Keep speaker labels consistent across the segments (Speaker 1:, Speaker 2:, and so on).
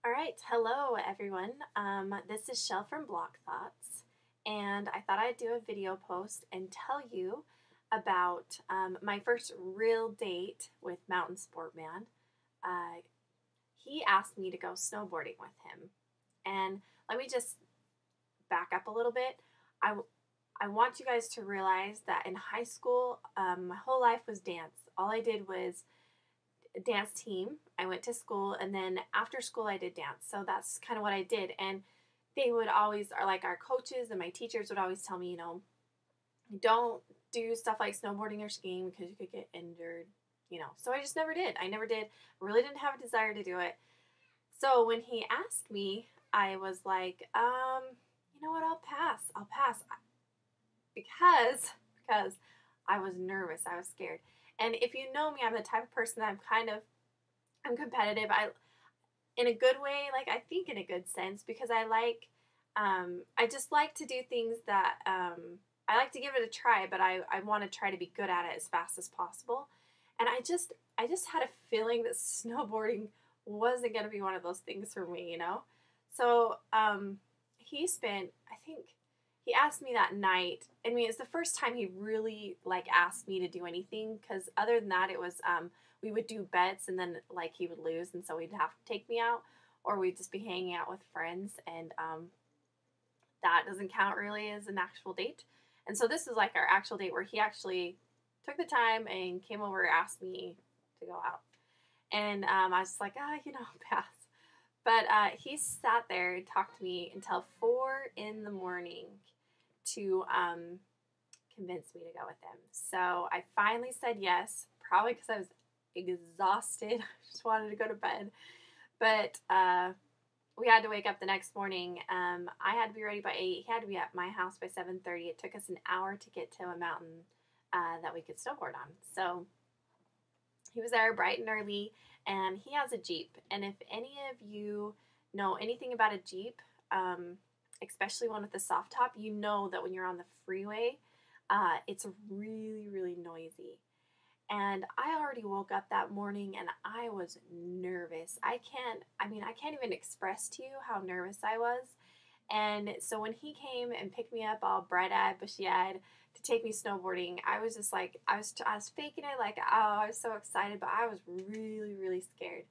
Speaker 1: All right, hello everyone. This is Shell from Block Thoughts, and I thought I'd do a video post and tell you about my first real date with Mountain Sport Man. Uh, he asked me to go snowboarding with him, and let me just back up a little bit. I want you guys to realize that in high school, my whole life was dance. All I did was dance team. I went to school, and then after school I did dance. So that's kind of what I did. And they would always, or like our coaches and my teachers would always tell me, don't do stuff like snowboarding or skiing because you could get injured. So I just never did. I never did. Really didn't have a desire to do it. So when he asked me, I was like, you know what? I'll pass because I was nervous. I was scared. And if you know me, I'm the type of person that I'm competitive. In a good way, like I think in a good sense, because I just like to do things that, I like to give it a try, but I want to try to be good at it as fast as possible. And I just had a feeling that snowboarding wasn't going to be one of those things for me. So, I think he asked me that night. I mean, it's the first time he really like asked me to do anything, because other than that, it was we would do bets, and then like he would lose, and so he'd have to take me out, or we'd just be hanging out with friends, and that doesn't count really as an actual date. And so this is like our actual date where he actually took the time and came over and asked me to go out, and I was just like, pass. But he sat there and talked to me until 4 in the morning to convince me to go with him. So I finally said yes, probably because I was exhausted. I just wanted to go to bed. But we had to wake up the next morning. I had to be ready by 8. He had to be at my house by 7:30. It took us an hour to get to a mountain that we could snowboard on. So he was there bright and early, and he has a Jeep. And if any of you know anything about a Jeep, especially one with a soft top, you know that when you're on the freeway, it's really, really noisy. And I already woke up that morning and I was nervous. I can't even express to you how nervous I was. And so when he came and picked me up all bright-eyed, bushy-eyed to take me snowboarding, I was just like, I was faking it like, oh, I was so excited, but I was really, really scared.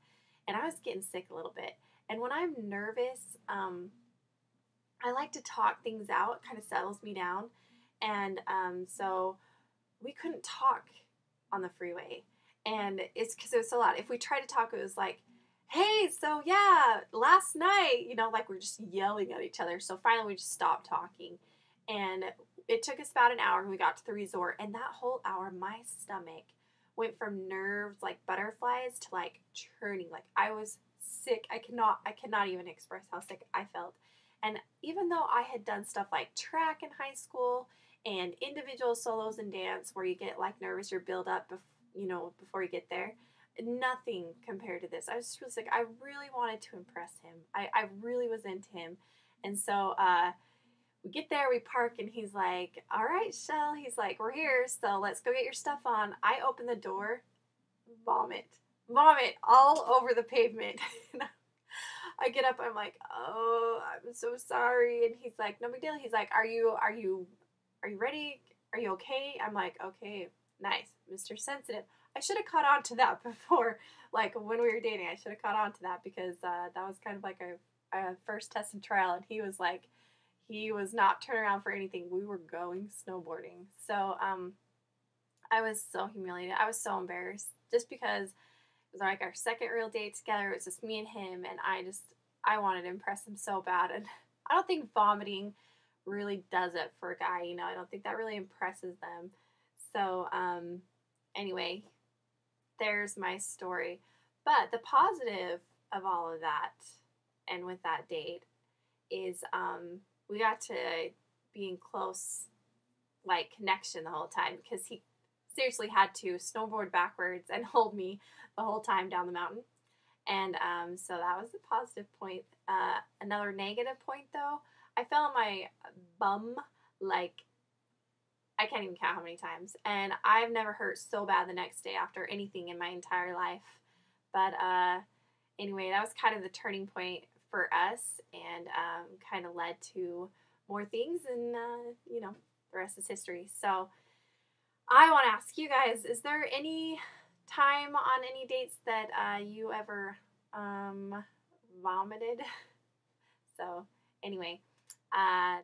Speaker 1: And I was getting sick a little bit. And when I'm nervous, I like to talk things out. It kind of settles me down. And so we couldn't talk on the freeway. And it's because it was a lot. If we tried to talk, it was like, hey, so yeah, last night, like we're just yelling at each other. So finally we just stopped talking. And it took us about an hour, and we got to the resort. And that whole hour, my stomach went from nerves like butterflies to like churning. Like I was sick. I cannot even express how sick I felt. And even though I had done stuff like track in high school and individual solos in dance where you get like nervous, you build up, before you get there, nothing compared to this. I was just really sick. I really wanted to impress him. I really was into him. And so we get there, we park, and he's like, all right, Shell. He's like, we're here, so let's go get your stuff on. I open the door, vomit all over the pavement. I get up, I'm like, oh, I'm so sorry. And he's like, no big deal. He's like, are you ready? Are you okay? I'm like, okay, nice, Mr. Sensitive. I should have caught on to that before, like when we were dating. I should have caught on to that because that was kind of like our first test and trial. And he was not turning around for anything. We were going snowboarding. So I was so humiliated. I was so embarrassed just because it was like our second real date together. It was just me and him, and I wanted to impress him so bad. And I don't think vomiting really does it for a guy. I don't think that really impresses them. So anyway, there's my story. But the positive of all of that, and with that date, is we got to be in close like connection the whole time, because he seriously had to snowboard backwards and hold me the whole time down the mountain. And so that was a positive point. Another negative point, though, I fell on my bum like I can't even count how many times. And I've never hurt so bad the next day after anything in my entire life. But anyway, that was kind of the turning point for us, and kind of led to more things, and the rest is history. So I want to ask you guys, is there any time on any dates that you ever vomited? So anyway,